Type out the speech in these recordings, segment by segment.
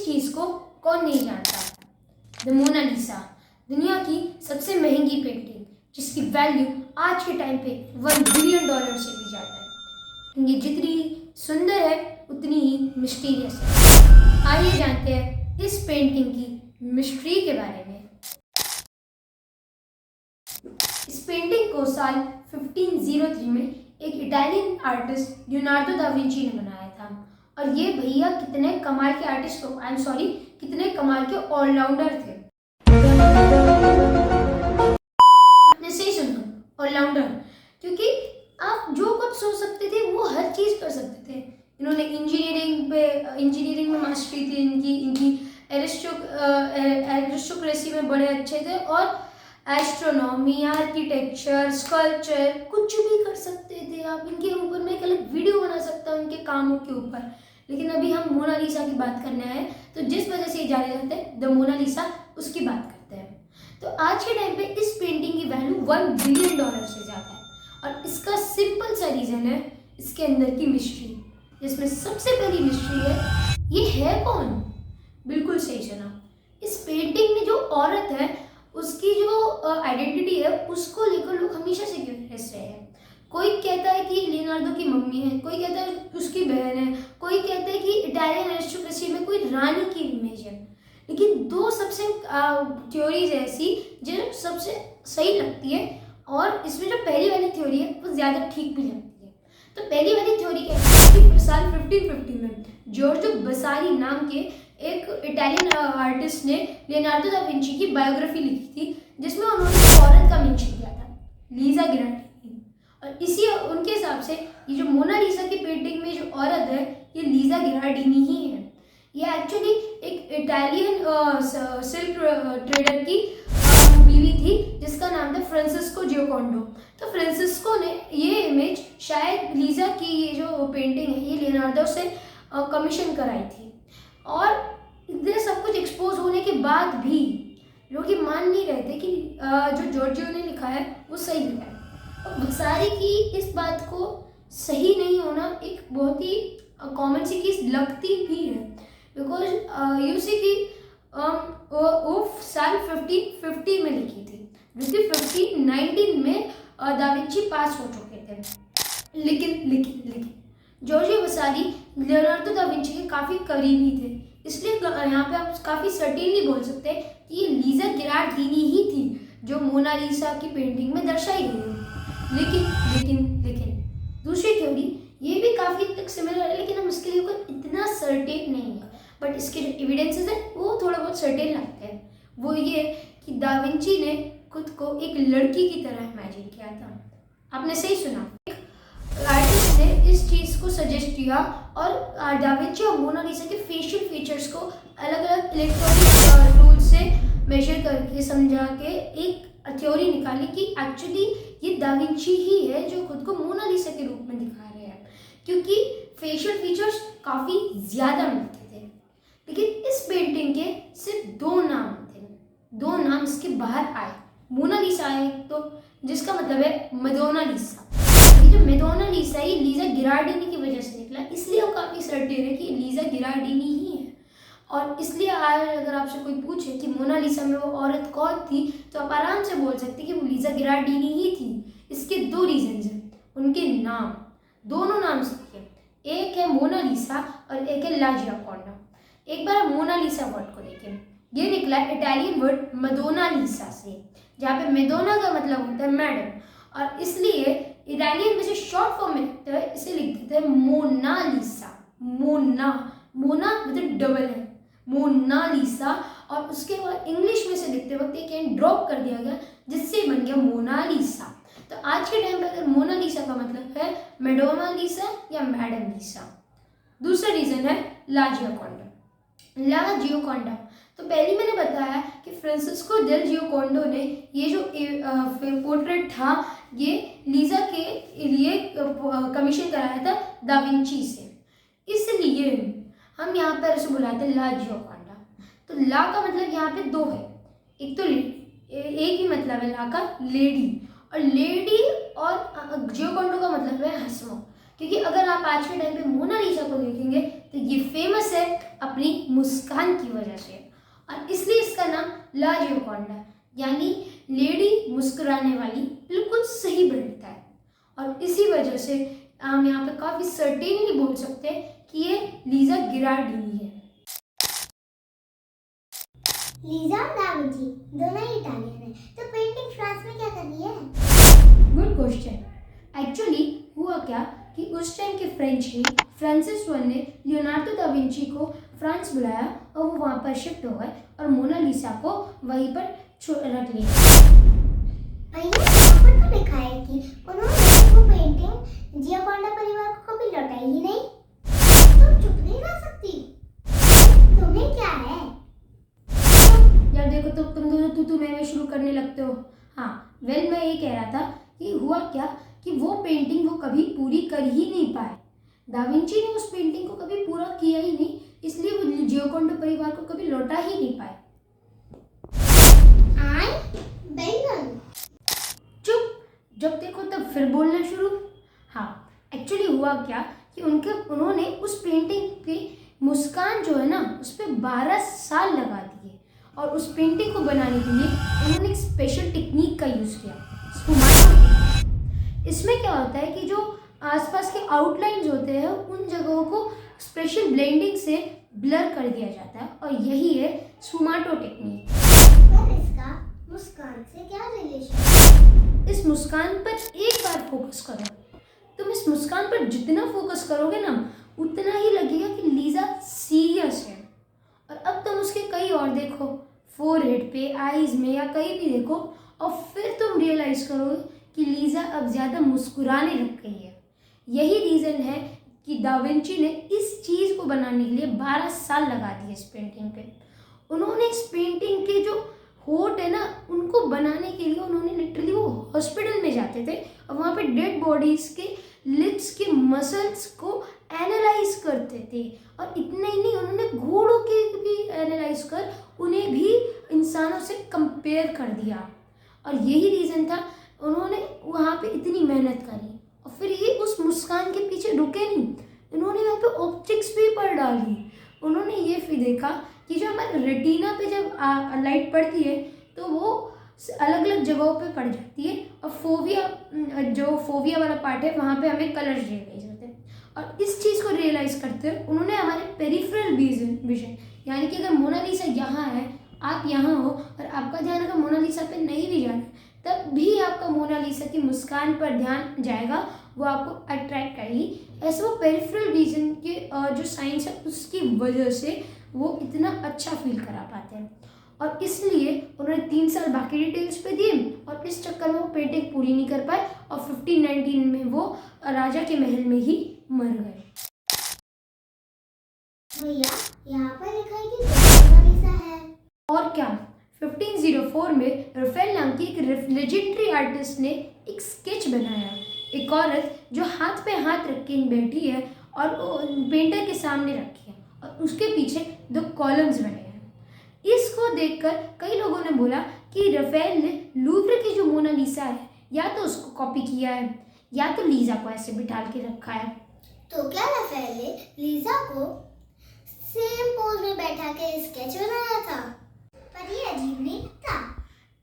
चीज को कौन नहीं जानता? द मोनालिसा, दुनिया की सबसे महंगी पेंटिंग जिसकी वैल्यू आज के टाइम पे $1 बिलियन से भी ज्यादा है। ये जितनी सुंदर है उतनी ही मिस्टीरियस है। आइए जानते हैं इस पेंटिंग की मिस्ट्री के बारे में। इस पेंटिंग को साल 1503 में एक Italian artist Leonardo da Vinci ने बनाया था। और ये भैया कितने कमाल के आर्टिस्ट कितने कमाल के ऑलराउंडर थे। आपने सही सुना, ऑलराउंडर, क्योंकि आप जो कुछ सोच सकते थे वो हर चीज कर सकते थे। इन्होंने इंजीनियरिंग में मास्टरी थी इनकी एरिस्टोक्रेसी में बड़े अच्छे थे, और एस्ट्रोनॉमी, आर्किटेक्चर, स्कल्पचर कुछ भी कर सकते थे आप। इनके ऊपर मैं एक अलग वीडियो बना सकता हूँ इनके कामों के ऊपर। लेकिन अभी हम मोनालिसा की बात करने आए, तो जिस वजह से ये जाने जाते हैं द मोनालिसा, उसकी बात करते हैं। तो आज के टाइम पे इस पेंटिंग की वैल्यू $1 बिलियन से ज़्यादा है। और इसका सिंपल सा रीज़न है इसके अंदर की मिस्ट्री, जिसमें सबसे पहली मिस्ट्री है ये है कौन। बिल्कुल सही सुना, इस पेंटिंग में जो औरत है उसकी जो आइडेंटिटी है उसको लेकर लोग हमेशा से क्यूरियस रहे हैं। कोई कहता है कि लियोनार्डो की मम्मी है, कोई कहता है उसकी बहन है, कोई कहता है कि इटालियन एरिस्टोक्रेसी में कोई रानी की इमेज है। लेकिन दो सबसे थ्योरीज ऐसी जो सबसे सही लगती है, और इसमें जो पहली वाली थ्योरी है वो ज़्यादा ठीक भी लगती है। तो पहली वाली थ्योरी कहती है कि साल 1550 में जॉर्जो बसारी नाम के एक इटालियन आर्टिस्ट ने लियोनार्डो दा विंची की बायोग्राफी लिखी थी, जिसमें उन्होंने एक औरत का मेंशन किया था, लीजा गिरार्डिनी। और इसी उनके हिसाब से ये जो मोनालिसा की पेंटिंग में जो औरत है ये लीजा गिरार्डिनी ही है। ये एक्चुअली एक इटालियन सिल्क ट्रेडर की बीवी थी जिसका नाम था फ्रांसिस्को जियोकोंडो। तो फ्रांसिस्को ने ये इमेज शायद लीजा की ये जो पेंटिंग है ये लियोनार्डो से कमीशन कराई थी। और इतने सब कुछ एक्सपोज होने के बाद भी लोग ये मान नहीं रहे थे कि जो जॉर्जियो ने लिखा है वो सही लिखा है। और बसारी की इस बात को सही नहीं होना एक बहुत ही कॉमन सी चीज लगती भी है, बिकॉज यू सी कि वो साल 1550 में लिखी थी, जो कि 1519 में दा विंची पास हो चुके थे। लेकिन जॉर्जियो बसारी लियोनार्डो दा विंची के काफ़ी करीबी थे, इसलिए यहाँ पे आप काफ़ी सर्टेनली बोल सकते हैं कि ये लीजा गिरार्डिनी ही थी जो मोनालिसा की पेंटिंग में दर्शाई गई है। लेकिन दूसरी थ्योरी ये भी काफ़ी तक सिमिलर है, लेकिन हम इसके लिए कोई इतना सर्टेन नहीं है, बट इसके जो एविडेंसेस हैं वो थोड़ा बहुत सर्टेन लगते हैं। वो ये कि दा विंची ने खुद को एक लड़की की तरह इमेजिन किया था। आपने सही सुना, आर्टिस्ट ने इस चीज़ को सजेस्ट किया, और दा विंची और मोनालिसा के फेशियल फीचर्स को अलग अलग इलेक्ट्रॉनिक टूल से मेजर करके समझा के एक थ्योरी निकाली कि एक्चुअली ये दा विंची ही है जो खुद को मोनालिसा के रूप में दिखा रहे हैं, क्योंकि फेशियल फीचर्स काफ़ी ज़्यादा मिलते थे। लेकिन इस पेंटिंग के सिर्फ दो नाम थे, दो नाम इसके बाहर आए। मोनालिसा है तो जिसका मतलब है मैडोनालिसा। ये जो मैडोनालिसा ही लीजा गिरार्डिनी की वजह से निकला, इसलिए हम काफ़ी सर्टेन है कि लीजा गिरार्डिनी ही है। और इसलिए आज अगर आपसे कोई पूछे कि मोनालिसा में वो औरत कौन थी, तो आप आराम से बोल सकते हैं कि वो लीजा गिरार्डिनी ही थी। इसके दो रीजंस हैं, उनके नाम, दोनों नाम सीखे, एक है मोनालिसा और एक है ला जियोकोंडा। एक बार आप मोनालिसा वर्ड को देखें, ये निकला इटालियन वर्ड मैडोनालिसा से, जहाँ पे मैडोना का मतलब होता है मैडम, और इसलिए इटालियन में से शॉर्ट फॉर्म में लिखते हैं, इसे लिख देते हैं मोनालिसा। मोना विद डबल है, मोनालिसा। और उसके बाद इंग्लिश में से लिखते वक्त एक एंड ड्रॉप कर दिया गया, जिससे बन गया मोनालिसा। तो आज के टाइम पे अगर मोनालिसा का मतलब है मैडोनालिसा या मैडम लिसा। दूसरा रीजन है ला जियोकोंडा। तो पहले मैंने बताया कि फ्रांसिस्को डेल जियोकोंडो ने ये जो पोर्ट्रेट था ये लीजा के लिए कमीशन कराया था दा विंची से, इसलिए हम यहाँ पर उसे बुलाते हैं ला जियोकोंडा। तो ला का मतलब यहाँ पे दो है, एक तो एक ही मतलब है ला का लेडी, और लेडी और जियोकोंडो का मतलब है हंसमुख। क्योंकि अगर आप आज के टाइम पे मोनालिसा को देखेंगे तो ये फेमस है अपनी मुस्कान की वजह से, और इसलिए इसका नाम ला जियोकॉन्डा यानी लेडी मुस्कुराने वाली बिल्कुल सही बैठता है। और इसी वजह से हम यहाँ पे काफ़ी सर्टेनली बोल सकते हैं कि ये लीजा गिरार्डिनी है। लीजा और दा विंची दोनों ही इटालियन हैं, तो पेंटिंग फ्रांस में क्या कर रही है? Good question. एक्चुअली हुआ क्या कि उस टाइम के फ्रेंच किंग फ्रांसिस वन ने लियोनार्डो दा विंची को फ्रांस बुलाया और वो वहाँ पर शिफ्ट हो गए और मोनालिसा को वहीं पर रख लिया। भैया यहाँ पर तो लिखा है कि उन्होंने वो पेंटिंग जियोकॉन्डा परिवार को कभी लौटाई ही नहीं। तुम चुप नहीं रह सकती, तुम्हें क्या है? यार देखो, तो तुम दोनों तू मैं शुरू करने लगते हो। हाँ मैं ये कह रहा था कि हुआ क्या कि वो पेंटिंग वो कभी पूरी कर ही नहीं पाए। दा विंची ने उस पेंटिंग को कभी पूरा किया ही नहीं, इसलिए वो जियोकॉन्डा परिवार को कभी लौटा ही नहीं पाए। बैंगन चुप, जब देखो तब फिर बोलना शुरू। हाँ एक्चुअली हुआ क्या कि उन्होंने उस पेंटिंग की मुस्कान जो है ना उस पर 12 साल लगा दिए, और उस पेंटिंग को बनाने के लिए उन्होंने एक स्पेशल टेक्निक का यूज़ किया, स्फुमाटो। इसमें क्या होता है कि जो आसपास के आउटलाइंस होते हैं उन जगहों को स्पेशल ब्लेंडिंग से ब्लर कर दिया जाता है, और यही है स्फुमाटो टेक्निक। पर इसका मुस्कान से क्या रिलेशन? इस मुस्कान पर एक बार फोकस करो। तुम इस मुस्कान पर जितना फोकस करोगे ना उतना ही लगेगा कि लीजा सीरियस है। और अब तुम उसके कहीं और देखो, फोरहेड पे, आईज में या कहीं भी देखो, और फिर तुम रियलाइज करोगे कि लीजा अब ज़्यादा मुस्कुराने लग गई है। यही रीज़न है कि दा विंची ने इस चीज़ को बनाने के लिए 12 साल लगा दिए इस पेंटिंग पे। उन्होंने इस पेंटिंग के जो होठ है ना उनको बनाने के लिए उन्होंने लिटरली वो हॉस्पिटल में जाते थे और वहाँ पे डेड बॉडीज़ के लिप्स के मसल्स को एनालाइज करते थे। और इतना ही नहीं, उन्होंने घोड़ों के भी एनालाइज कर उन्हें भी इंसानों से कंपेयर कर दिया। और यही रीज़न था उन्होंने वहाँ पे इतनी मेहनत करी। और फिर ये उस मुस्कान के पीछे रुके नहीं, उन्होंने वहाँ पे ऑप्टिक्स भी पर डाली। उन्होंने ये फिर देखा कि जो हमारे रेटिना पे जब लाइट पड़ती है तो वो अलग अलग जगहों पे पड़ जाती है, और फोविया वाला पार्ट है वहाँ पे हमें कलर रियलाइज होते हैं। और इस चीज़ को रियलाइज़ करते हुए उन्होंने हमारे पेरिफेरल विजन यानी कि अगर मोनालिसा यहाँ है, आप यहाँ हो और आपका ध्यान अगर मोनालिसा पे नहीं भी जाना तब भी आपका मोनालिसा की मुस्कान पर ध्यान जाएगा, वो आपको अट्रैक्ट करेगी। ऐसे वो पेरिफेरल विजन के जो साइंस है उसकी वजह से वो इतना अच्छा फील करा पाते हैं। और इसलिए उन्होंने 3 साल बाकी डिटेल्स पे दिए, और इस चक्कर में वो पेंटिंग पूरी नहीं कर पाए और 1519 में वो राजा के महल में ही मर गए। भैया यहाँ पर लिखा है कि मोनालिसा है। और क्या, 1504 में रफेल नाम की एक लेजेंडरी आर्टिस्ट ने एक स्केच बनाया, एक औरत जो हाथ पे हाथ रख के बैठी है और पेंटर के सामने रखी है, और उसके पीछे 2 कॉलम्स बने हैं। इसको देखकर कई लोगों ने बोला कि रफेल ने लूव्र की जो मोनालिसा है या तो उसको कॉपी किया है या तो लीजा को ऐसे बिठा के रखा है। तो क्या रफेल ने लीजा को सेम पोज में बैठा के स्केच बनाया था? पर ये अजीब नहीं लगता?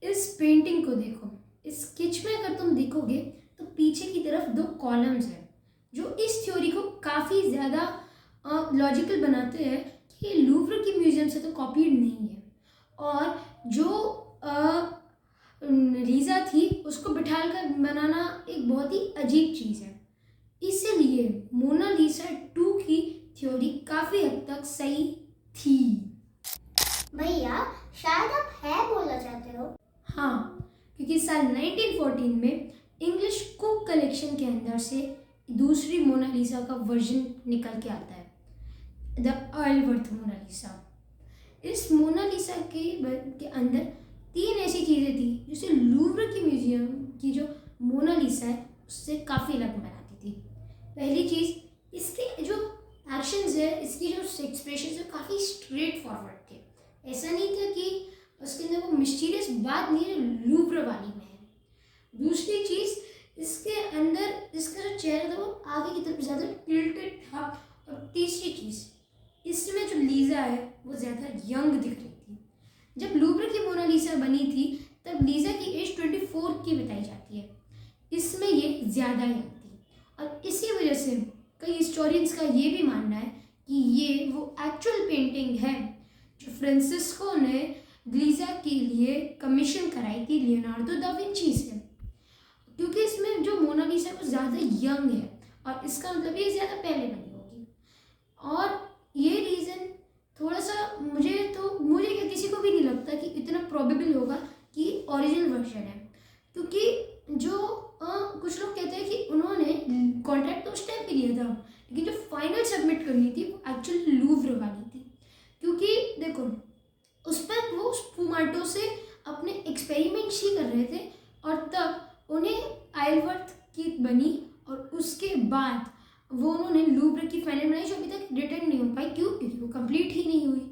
इस पेंटिंग को देखो, इस स्केच में अगर तुम देखोगे तो पीछे की तरफ 2 कॉलम्स हैं जो इस थ्योरी को काफ़ी ज़्यादा लॉजिकल बनाते हैं कि लूव्र की म्यूजियम से तो कॉपीड नहीं है, और जो लीजा थी उसको बिठाकर बनाना एक बहुत ही अजीब चीज़ है। इसलिए मोनालिसा 2 की थ्योरी काफ़ी हद तक सही थी। भैया शायद आप है बोलना चाहते हो? हाँ, क्योंकि साल 1914 में इंग्लिश कुक कलेक्शन के अंदर से दूसरी मोनालिसा का वर्जन निकल के आता है, द आइलवर्थ मोनालिसा। इस मोनालिसा के अंदर 3 ऐसी चीज़ें थी जिसे लूव्र की म्यूजियम की जो मोनालिसा है उससे काफ़ी अलग बनाती थी। पहली चीज़, इसके जो एक्शंस है, इसकी जो एक्सप्रेशन है काफ़ी स्ट्रेट फॉरवर्ड थे। ऐसा नहीं था कि उसके अंदर वो मिस्टीरियस बात नहीं है लूव्र वाली में है। दूसरी चीज़, इसके अंदर इसका जो चेहरा था वो आगे की तरफ ज़्यादा टिल्टेड था। और तीसरी चीज़, इसमें जो लीजा है वो ज़्यादा यंग दिख रही थी। जब लूव्र की मोनालिसा बनी थी तब लीजा की एज 24 की बताई जाती है, इसमें ये ज़्यादा यंग थी। और इसी वजह से कई हिस्टोरियंस का ये भी मानना है कि ये वो एक्चुअल पेंटिंग है जो फ्रांसिस्को ने लीजा के लिए कमीशन कराई थी लियोनार्डो दा विंची से, क्योंकि इसमें जो मोनालिसा है वो ज़्यादा यंग है और इसका मतलब ये ज़्यादा पहले बनी होगी। और ये रीज़न थोड़ा सा मुझे क्या किसी को भी नहीं लगता कि इतना प्रोबेबल होगा कि ओरिजिनल वर्जन है, क्योंकि जो कुछ लोग कहते हैं कि उन्होंने कॉन्ट्रैक्ट तो उस टाइम पे लिया था, लेकिन जो फाइनल सबमिट करनी थी वो एक्चुअली लूव्र वाली थी। क्योंकि देखो उस पर वो स्पूमाटो से अपने एक्सपेरिमेंट्स ही कर रहे थे और तब उन्हें आइलवर्थ की बनी और उसके बाद वो उन्होंने लूव्र की फाइनल बनाई जो अभी तक रिटर्न नहीं हो पाई। क्यों? क्योंकि वो कंप्लीट ही नहीं हुई।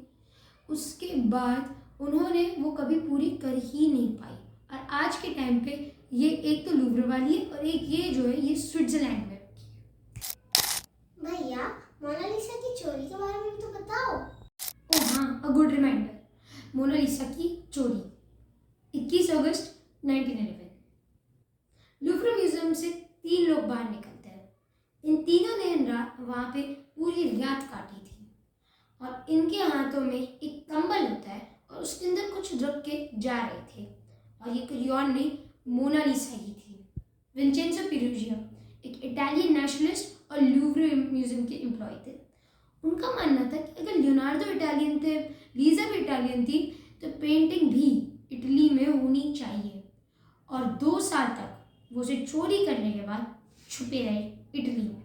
उसके बाद उन्होंने वो कभी पूरी कर ही नहीं पाई। और आज के टाइम पे ये एक तो लूव्र वाली है और एक ये जो है ये स्विट्जरलैंड में रखी है। भैया मोनालिसा की चोरी के बारे में भी तो बताओ। ओह हाँ, अ गुड रिमाइंडर। मोनालिसा की चोरी 21 अगस्त 1911। लूव्र म्यूजियम से 3 लोग बाहर निकलते हैं। इन तीनों ने वहाँ पे पूरी रात काटी थी और इनके हाथों में एक कंबल होता है और उसके अंदर कुछ रख के जा रहे थे और ये कोई और नहीं, मोनालिसा ही थी। विंचेंजो पेरुजिया एक इटालियन नेशनलिस्ट और लूव्र म्यूजियम के एम्प्लॉय थे। उनका मानना था कि अगर लियोनार्डो इटालियन थे, लीजा भी इटालियन थी, तो पेंटिंग भी इटली में होनी चाहिए। और 2 साल तक वो उसे चोरी करने के बाद छुपे रहे इटली में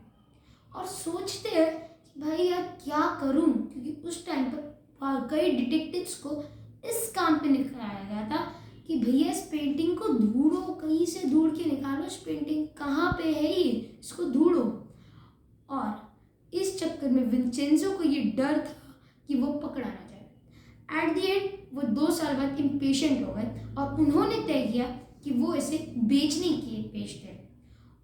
और सोचते हैं कि भाई यार क्या करूं, क्योंकि उस टाइम पर कई डिटेक्टिव्स को इस काम पे निकाला गया था कि भैया इस पेंटिंग को ढूंढो, कहीं से ढूंढ के निकालो, इस पेंटिंग कहाँ पे है ये, इसको ढूंढो। और इस चक्कर में विंचेंजो को ये डर था कि वो पकड़ा ना जाए। एट द एंड वो 2 साल बाद इम्पेशेंट हो गए और उन्होंने तय किया कि वो इसे बेचने के लिए बेचते हैं।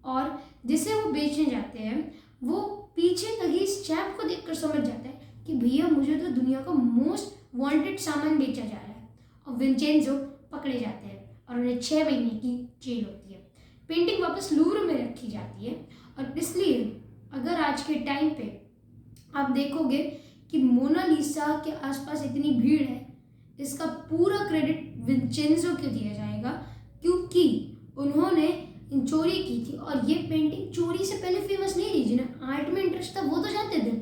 और जिसे वो बेचने जाते हैं वो पीछे लगी इस चैप को देखकर समझ जाता है कि भैया मुझे तो दुनिया का मोस्ट वांटेड सामान बेचा जा रहा है। और विंचेंजो पकड़े जाते हैं और उन्हें 6 महीने की जेल होती है। पेंटिंग वापस लूव्र में रखी जाती है और इसलिए अगर आज के टाइम पे आप देखोगे कि मोनालिसा के आसपास इतनी भीड़ है, इसका पूरा क्रेडिट विंचेंजो को दिया जाएगा, क्योंकि उन्होंने चोरी की थी। और ये पेंटिंग चोरी से पहले फेमस नहीं थी, जिन्हें आर्ट में इंटरेस्ट था वो तो जानते थे,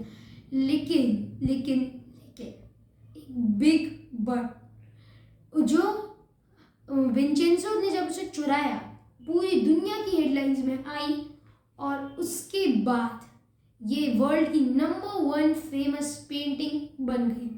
लेकिन लेकिन बिग बट जो विंचेंजो ने जब उसे चुराया पूरी दुनिया की हेडलाइंस में आई और उसके बाद ये वर्ल्ड की नंबर 1 फेमस पेंटिंग बन गई।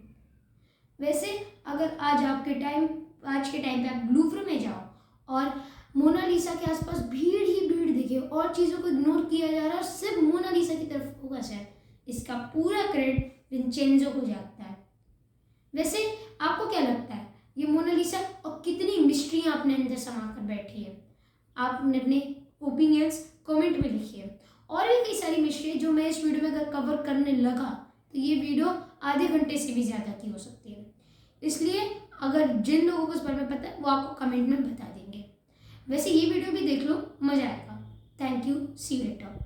वैसे अगर आज के टाइम पे आप लूव्र में जाओ और मोनालिसा के आसपास भीड़ ही भीड़ दिखे और चीज़ों को इग्नोर किया जा रहा है, सिर्फ मोनालिसा की तरफ फोकस है, इसका पूरा क्रेडिट विंचेंजो को जाता है। वैसे आपको क्या लगता है ये मोनालिसा और कितनी मिस्ट्रियाँ अपने अंदर समा कर बैठी है? आपने अपने ओपिनियंस कमेंट में लिखिए। और भी कई सारी मिस्ट्री जो मैं इस वीडियो में अगर कवर करने लगा तो ये वीडियो आधे घंटे से भी ज़्यादा की हो सकती है। इसलिए अगर जिन लोगों को इस बारे में पता है वो आपको कमेंट में बता देंगे। वैसे ये वीडियो भी देख लो, मज़ा आएगा। Thank you, see you letter.